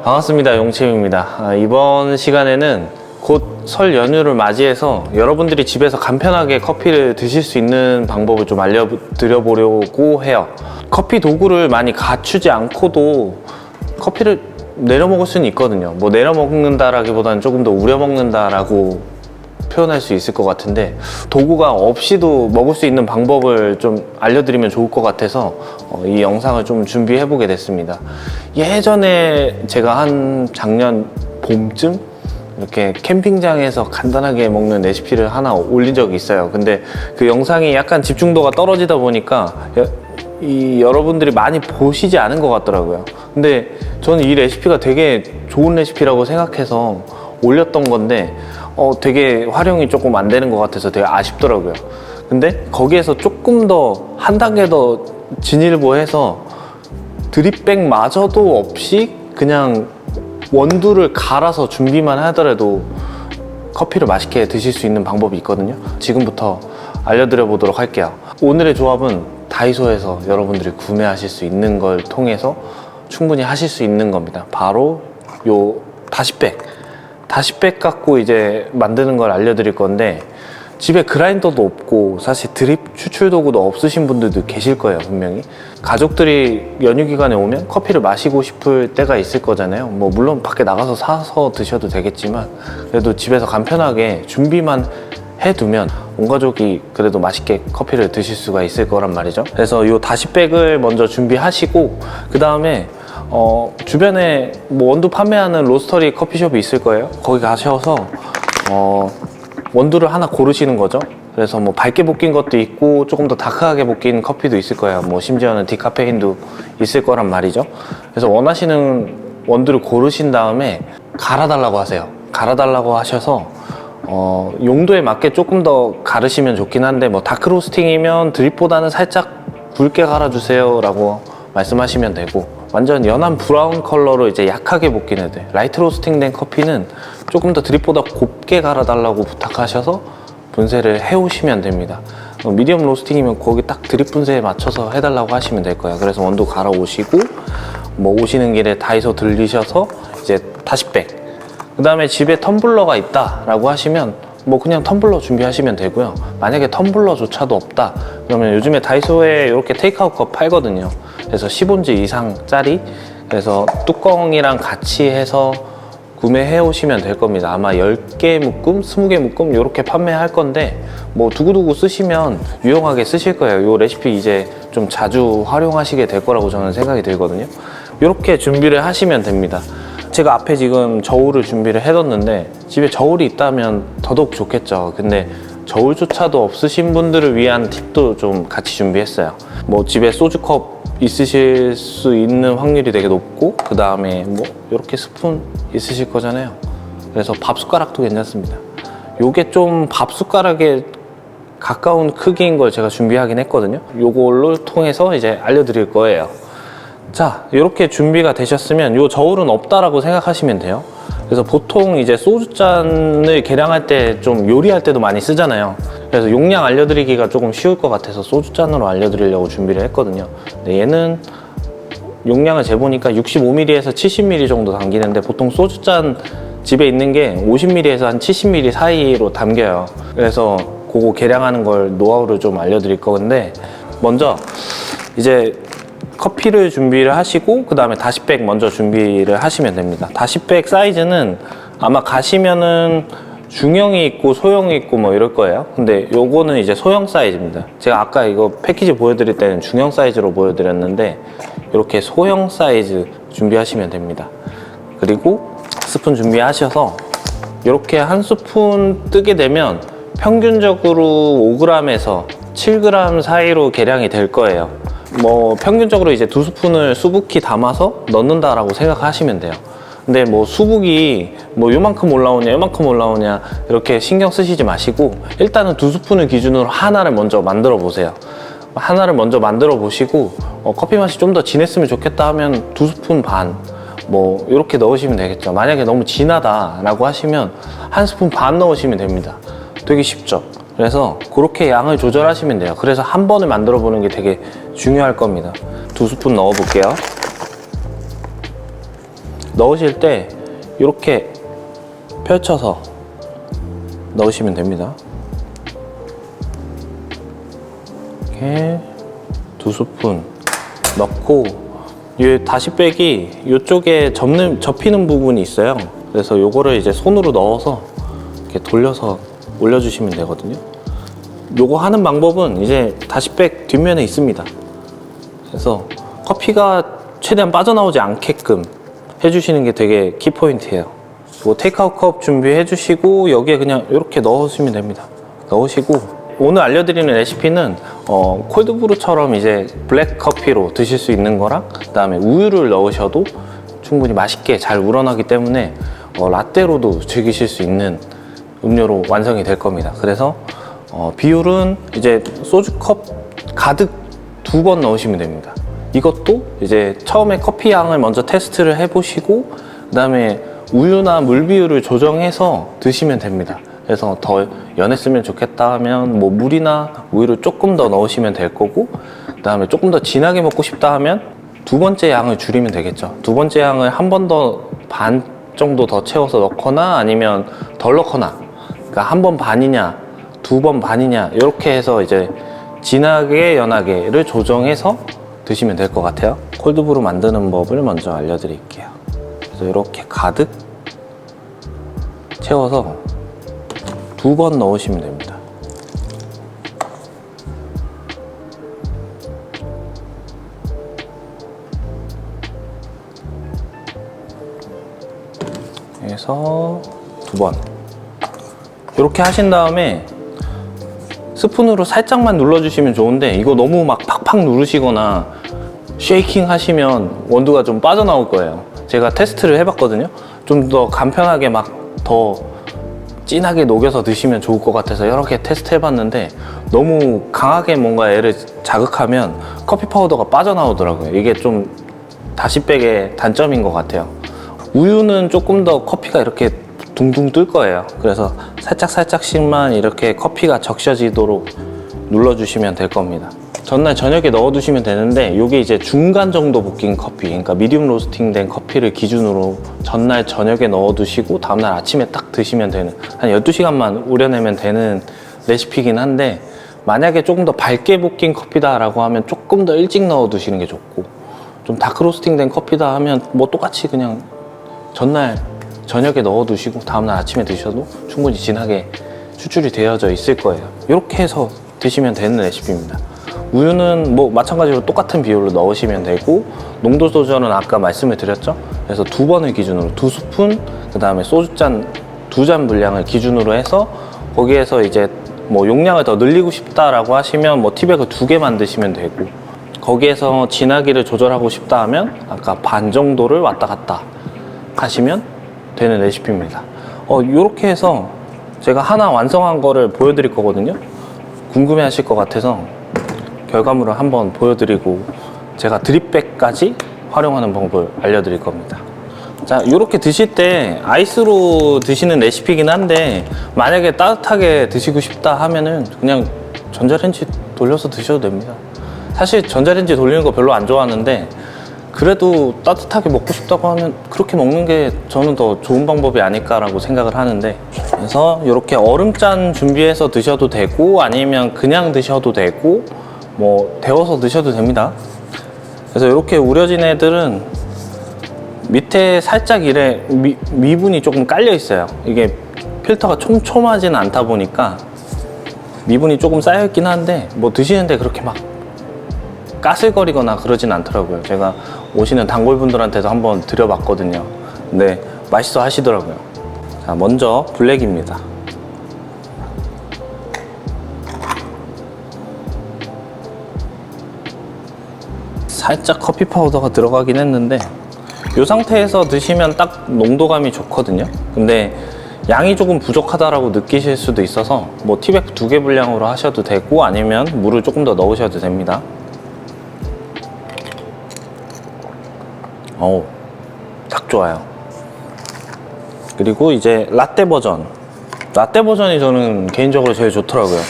반갑습니다. 용채입니다. 이번 시간에는 곧 설 연휴를 맞이해서 여러분들이 집에서 간편하게 커피를 드실 수 있는 방법을 좀 알려드려 보려고 해요. 커피 도구를 많이 갖추지 않고도 커피를 내려 먹을 수는 있거든요. 뭐 내려 먹는다라기보다는 조금 더 우려 먹는다라고 표현할 수 있을 것 같은데, 도구가 없이도 먹을 수 있는 방법을 좀 알려드리면 좋을 것 같아서 이 영상을 좀 준비해 보게 됐습니다. 예전에 제가 한 작년 봄쯤 이렇게 캠핑장에서 간단하게 먹는 레시피를 하나 올린 적이 있어요. 근데 그 영상이 약간 집중도가 떨어지다 보니까 여러분들이 많이 보시지 않은 것 같더라고요. 근데 저는 이 레시피가 되게 좋은 레시피라고 생각해서 올렸던 건데 되게 활용이 조금 안 되는 것 같아서 되게 아쉽더라고요. 근데 거기에서 조금 더 한 단계 더 진일보해서 드립백마저도 없이 그냥 원두를 갈아서 준비만 하더라도 커피를 맛있게 드실 수 있는 방법이 있거든요. 지금부터 알려드려 보도록 할게요. 오늘의 조합은 다이소에서 여러분들이 구매하실 수 있는 걸 통해서 충분히 하실 수 있는 겁니다. 바로 요 다시백 갖고 이제 만드는 걸 알려드릴 건데, 집에 그라인더도 없고 사실 드립 추출 도구도 없으신 분들도 계실 거예요. 분명히 가족들이 연휴 기간에 오면 커피를 마시고 싶을 때가 있을 거잖아요. 뭐 물론 밖에 나가서 사서 드셔도 되겠지만, 그래도 집에서 간편하게 준비만 해두면 온 가족이 그래도 맛있게 커피를 드실 수가 있을 거란 말이죠. 그래서 이 다시백을 먼저 준비하시고, 그 다음에 주변에 뭐 원두 판매하는 로스터리 커피숍이 있을 거예요. 거기 가셔서 원두를 하나 고르시는 거죠. 그래서 뭐 밝게 볶인 것도 있고 조금 더 다크하게 볶인 커피도 있을 거예요. 뭐 심지어는 디카페인도 있을 거란 말이죠. 그래서 원하시는 원두를 고르신 다음에 갈아달라고 하세요. 갈아달라고 하셔서 용도에 맞게 조금 더 갈으시면 좋긴 한데, 뭐 다크 로스팅이면 드립보다는 살짝 굵게 갈아주세요 라고 말씀하시면 되고, 완전 연한 브라운 컬러로 이제 약하게 볶인 애들, 라이트 로스팅 된 커피는 조금 더 드립보다 곱게 갈아달라고 부탁하셔서 분쇄를 해오시면 됩니다. 미디엄 로스팅이면 거기 딱 드립 분쇄에 맞춰서 해달라고 하시면 될 거예요. 그래서 원두 갈아오시고, 뭐 오시는 길에 다이소 들리셔서 이제 다시백, 그 다음에 집에 텀블러가 있다 라고 하시면 뭐 그냥 텀블러 준비하시면 되고요. 만약에 텀블러조차도 없다 그러면 요즘에 다이소에 이렇게 테이크아웃 컵 팔거든요. 그래서 10온즈 이상짜리, 그래서 뚜껑이랑 같이 해서 구매해 오시면 될 겁니다. 아마 10개 묶음, 20개 묶음 이렇게 판매할 건데, 뭐 두고두고 쓰시면 유용하게 쓰실 거예요. 이 레시피 이제 좀 자주 활용하시게 될 거라고 저는 생각이 들거든요. 이렇게 준비를 하시면 됩니다. 제가 앞에 지금 저울을 준비를 해뒀는데, 집에 저울이 있다면 더더욱 좋겠죠. 근데 저울조차도 없으신 분들을 위한 팁도 좀 같이 준비했어요. 뭐 집에 소주컵 있으실 수 있는 확률이 되게 높고, 그 다음에 뭐 이렇게 스푼 있으실 거잖아요. 그래서 밥 숟가락도 괜찮습니다. 요게 좀 밥 숟가락에 가까운 크기인 걸 제가 준비하긴 했거든요. 요걸로 통해서 이제 알려드릴 거예요. 자, 이렇게 준비가 되셨으면 요 저울은 없다라고 생각하시면 돼요. 그래서 보통 이제 소주잔을 계량할 때 좀 요리할 때도 많이 쓰잖아요. 그래서 용량 알려드리기가 조금 쉬울 것 같아서 소주잔으로 알려드리려고 준비를 했거든요. 근데 얘는 용량을 재보니까 65ml에서 70ml 정도 담기는데, 보통 소주잔 집에 있는 게 50ml에서 한 70ml 사이로 담겨요. 그래서 그거 계량하는 걸 노하우를 좀 알려드릴 건데, 먼저 이제 커피를 준비를 하시고, 그 다음에 다시백 먼저 준비를 하시면 됩니다. 다시백 사이즈는 아마 가시면은 중형이 있고 소형이 있고 뭐 이럴 거예요. 근데 요거는 이제 소형 사이즈입니다. 제가 아까 이거 패키지 보여드릴 때는 중형 사이즈로 보여드렸는데, 이렇게 소형 사이즈 준비하시면 됩니다. 그리고 스푼 준비하셔서 이렇게 한 스푼 뜨게 되면 평균적으로 5g에서 7g 사이로 계량이 될 거예요. 뭐 평균적으로 이제 2스푼을 수북히 담아서 넣는다라고 생각하시면 돼요. 근데 뭐 수북이 뭐 요만큼 올라오냐 요만큼 올라오냐 이렇게 신경 쓰시지 마시고, 일단은 2스푼을 기준으로 하나를 먼저 만들어 보세요. 하나를 먼저 만들어 보시고, 커피 맛이 좀 더 진했으면 좋겠다 하면 2스푼 반 뭐 이렇게 넣으시면 되겠죠. 만약에 너무 진하다 라고 하시면 1스푼 반 넣으시면 됩니다. 되게 쉽죠. 그래서 그렇게 양을 조절하시면 돼요. 그래서 한 번에 만들어 보는 게 되게 중요할 겁니다. 2스푼 넣어 볼게요. 넣으실 때 이렇게 펼쳐서 넣으시면 됩니다. 이렇게 2스푼 넣고, 이 다시백이 이쪽에 접히는 부분이 있어요. 그래서 요거를 이제 손으로 넣어서 이렇게 돌려서 올려주시면 되거든요. 요거 하는 방법은 이제 다시백 뒷면에 있습니다. 그래서 커피가 최대한 빠져나오지 않게끔 해주시는 게 되게 키포인트예요. 테이크아웃 컵 준비해 주시고 여기에 그냥 이렇게 넣으시면 됩니다. 넣으시고, 오늘 알려드리는 레시피는 콜드브루처럼 이제 블랙 커피로 드실 수 있는 거랑, 그 다음에 우유를 넣으셔도 충분히 맛있게 잘 우러나기 때문에 라떼로도 즐기실 수 있는 음료로 완성이 될 겁니다. 그래서 비율은 이제 소주컵 가득 2번 넣으시면 됩니다. 이것도 이제 처음에 커피 양을 먼저 테스트를 해보시고, 그 다음에 우유나 물 비율을 조정해서 드시면 됩니다. 그래서 더 연했으면 좋겠다 하면 뭐 물이나 우유를 조금 더 넣으시면 될 거고, 그 다음에 조금 더 진하게 먹고 싶다 하면 2번째 양을 줄이면 되겠죠. 2번째 양을 한 번 더 반 정도 더 채워서 넣거나 아니면 덜 넣거나, 그러니까 1번 반이냐 2번 반이냐 이렇게 해서 이제 진하게 연하게를 조정해서 드시면 될 것 같아요. 콜드브루 만드는 법을 먼저 알려드릴게요. 그래서 이렇게 가득 채워서 2번 넣으시면 됩니다. 그래서 2번 이렇게 하신 다음에 스푼으로 살짝만 눌러주시면 좋은데, 이거 너무 막 팍팍 누르시거나 쉐이킹 하시면 원두가 좀 빠져나올 거예요. 제가 테스트를 해봤거든요. 좀 더 간편하게 막 더 진하게 녹여서 드시면 좋을 것 같아서 여러 개 테스트 해봤는데, 너무 강하게 뭔가 얘를 자극하면 커피 파우더가 빠져나오더라고요. 이게 좀 다시백의 단점인 것 같아요. 우유는 조금 더 커피가 이렇게 둥둥 뜰 거예요. 그래서 살짝씩만 이렇게 커피가 적셔지도록 눌러주시면 될 겁니다. 전날 저녁에 넣어두시면 되는데, 이게 이제 중간 정도 볶인 커피, 그러니까 미디움 로스팅 된 커피를 기준으로 전날 저녁에 넣어두시고 다음날 아침에 딱 드시면 되는, 한 12시간만 우려내면 되는 레시피긴 한데, 만약에 조금 더 밝게 볶인 커피다 라고 하면 조금 더 일찍 넣어두시는 게 좋고, 좀 다크 로스팅 된 커피다 하면 뭐 똑같이 그냥 전날 저녁에 넣어두시고 다음날 아침에 드셔도 충분히 진하게 추출이 되어져 있을 거예요. 이렇게 해서 드시면 되는 레시피입니다. 우유는 뭐 마찬가지로 똑같은 비율로 넣으시면 되고, 농도 조절은 아까 말씀을 드렸죠. 그래서 2번을 기준으로 2스푼, 그 다음에 소주잔 2잔 분량을 기준으로 해서, 거기에서 이제 뭐 용량을 더 늘리고 싶다라고 하시면 뭐 티백을 2개 만드시면 되고, 거기에서 진하기를 조절하고 싶다 하면 아까 반 정도를 왔다 갔다 하시면 되는 레시피입니다. 이렇게 해서 제가 하나 완성한 거를 보여드릴 거거든요. 궁금해 하실 것 같아서 결과물을 한번 보여드리고, 제가 드립백까지 활용하는 방법을 알려드릴 겁니다. 자, 이렇게 드실 때 아이스로 드시는 레시피긴 한데, 만약에 따뜻하게 드시고 싶다 하면은 그냥 전자레인지 돌려서 드셔도 됩니다. 사실 전자레인지 돌리는 거 별로 안 좋아하는데, 그래도 따뜻하게 먹고 싶다고 하면 그렇게 먹는 게 저는 더 좋은 방법이 아닐까라고 생각을 하는데, 그래서 이렇게 얼음잔 준비해서 드셔도 되고 아니면 그냥 드셔도 되고 뭐 데워서 드셔도 됩니다. 그래서 이렇게 우려진 애들은 밑에 살짝 이래 미분이 조금 깔려 있어요. 이게 필터가 촘촘하지는 않다 보니까 미분이 조금 쌓여 있긴 한데, 뭐 드시는데 그렇게 막 까슬거리거나 그러진 않더라고요. 제가 오시는 단골분들한테도 한번 드려봤거든요. 근데 맛있어 하시더라고요. 자, 먼저 블랙입니다. 살짝 커피 파우더가 들어가긴 했는데, 이 상태에서 드시면 딱 농도감이 좋거든요. 근데 양이 조금 부족하다라고 느끼실 수도 있어서 뭐 티백 2개 분량으로 하셔도 되고, 아니면 물을 조금 더 넣으셔도 됩니다. 어우, 딱 좋아요. 그리고 이제 라떼 버전이 저는 개인적으로 제일 좋더라고요.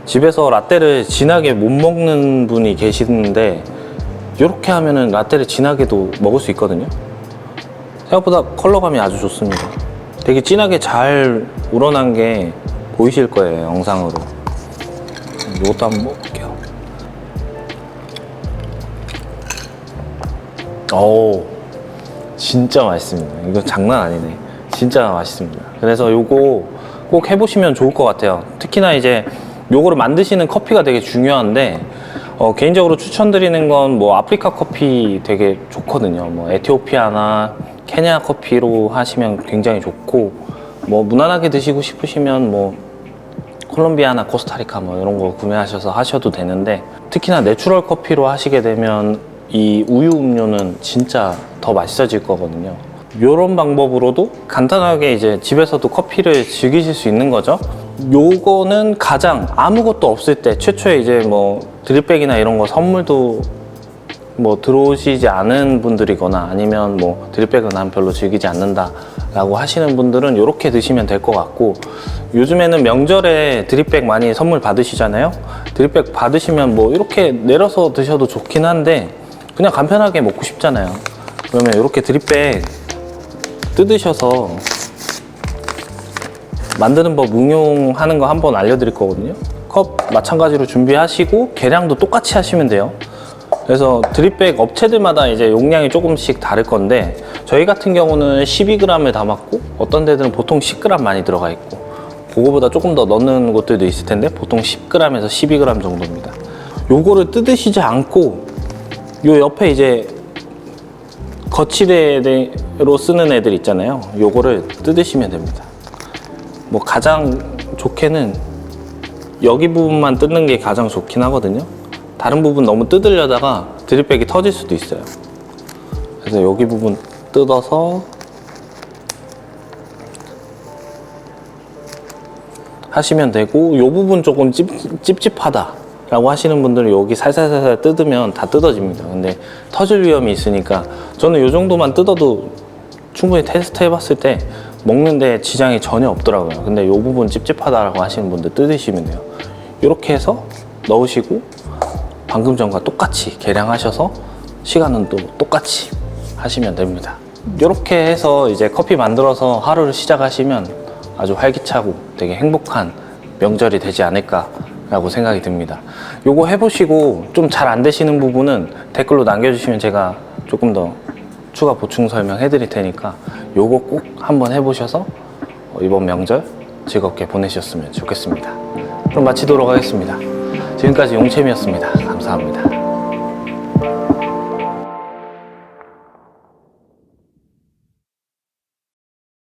집에서 라떼를 진하게 못 먹는 분이 계시는데, 이렇게 하면은 라떼를 진하게도 먹을 수 있거든요. 생각보다 컬러감이 아주 좋습니다. 되게 진하게 잘 우러난 게 보이실 거예요, 영상으로. 이것도 한번 먹을게요. 오, 진짜 맛있습니다. 이거 장난 아니네. 진짜 맛있습니다. 그래서 요거 꼭 해보시면 좋을 것 같아요. 특히나 이제 요거를 만드시는 커피가 되게 중요한데, 개인적으로 추천드리는 건 뭐 아프리카 커피 되게 좋거든요. 뭐 에티오피아나 케냐 커피로 하시면 굉장히 좋고, 뭐 무난하게 드시고 싶으시면 뭐 콜롬비아나 코스타리카 뭐 이런 거 구매하셔서 하셔도 되는데, 특히나 내추럴 커피로 하시게 되면 이 우유 음료는 진짜 더 맛있어질 거거든요. 이런 방법으로도 간단하게 이제 집에서도 커피를 즐기실 수 있는 거죠. 요거는 가장 아무것도 없을 때, 최초에 이제 뭐 드립백이나 이런 거 선물도 뭐 들어오시지 않은 분들이거나, 아니면 뭐 드립백은 난 별로 즐기지 않는다 라고 하시는 분들은 이렇게 드시면 될 것 같고, 요즘에는 명절에 드립백 많이 선물 받으시잖아요. 드립백 받으시면 뭐 이렇게 내려서 드셔도 좋긴 한데, 그냥 간편하게 먹고 싶잖아요. 그러면 이렇게 드립백 뜯으셔서 만드는 법 응용하는 거 한번 알려드릴 거거든요. 컵 마찬가지로 준비하시고 계량도 똑같이 하시면 돼요. 그래서 드립백 업체들마다 이제 용량이 조금씩 다를 건데, 저희 같은 경우는 12g을 담았고, 어떤 데들은 보통 10g 많이 들어가 있고, 그거보다 조금 더 넣는 곳들도 있을 텐데 보통 10g에서 12g 정도입니다. 요거를 뜯으시지 않고 요 옆에 이제 거치대로 쓰는 애들 있잖아요. 요거를 뜯으시면 됩니다. 뭐 가장 좋게는 여기 부분만 뜯는 게 가장 좋긴 하거든요. 다른 부분 너무 뜯으려다가 드립백이 터질 수도 있어요. 그래서 여기 부분 뜯어서 하시면 되고, 이 부분 조금 찝찝하다 라고 하시는 분들은 여기 살살살살 뜯으면 다 뜯어집니다. 근데 터질 위험이 있으니까 저는 이 정도만 뜯어도 충분히 테스트 해봤을 때 먹는데 지장이 전혀 없더라고요. 근데 이 부분 찝찝하다라고 하시는 분들 뜯으시면 돼요. 이렇게 해서 넣으시고 방금 전과 똑같이 계량하셔서 시간은 또 똑같이 하시면 됩니다. 이렇게 해서 이제 커피 만들어서 하루를 시작하시면 아주 활기차고 되게 행복한 명절이 되지 않을까 라고 생각이 듭니다. 요거 해보시고 좀 잘 안 되시는 부분은 댓글로 남겨주시면 제가 조금 더 추가 보충 설명 해드릴 테니까 요거 꼭 한번 해보셔서 이번 명절 즐겁게 보내셨으면 좋겠습니다. 그럼 마치도록 하겠습니다. 지금까지 용채미였습니다. 감사합니다.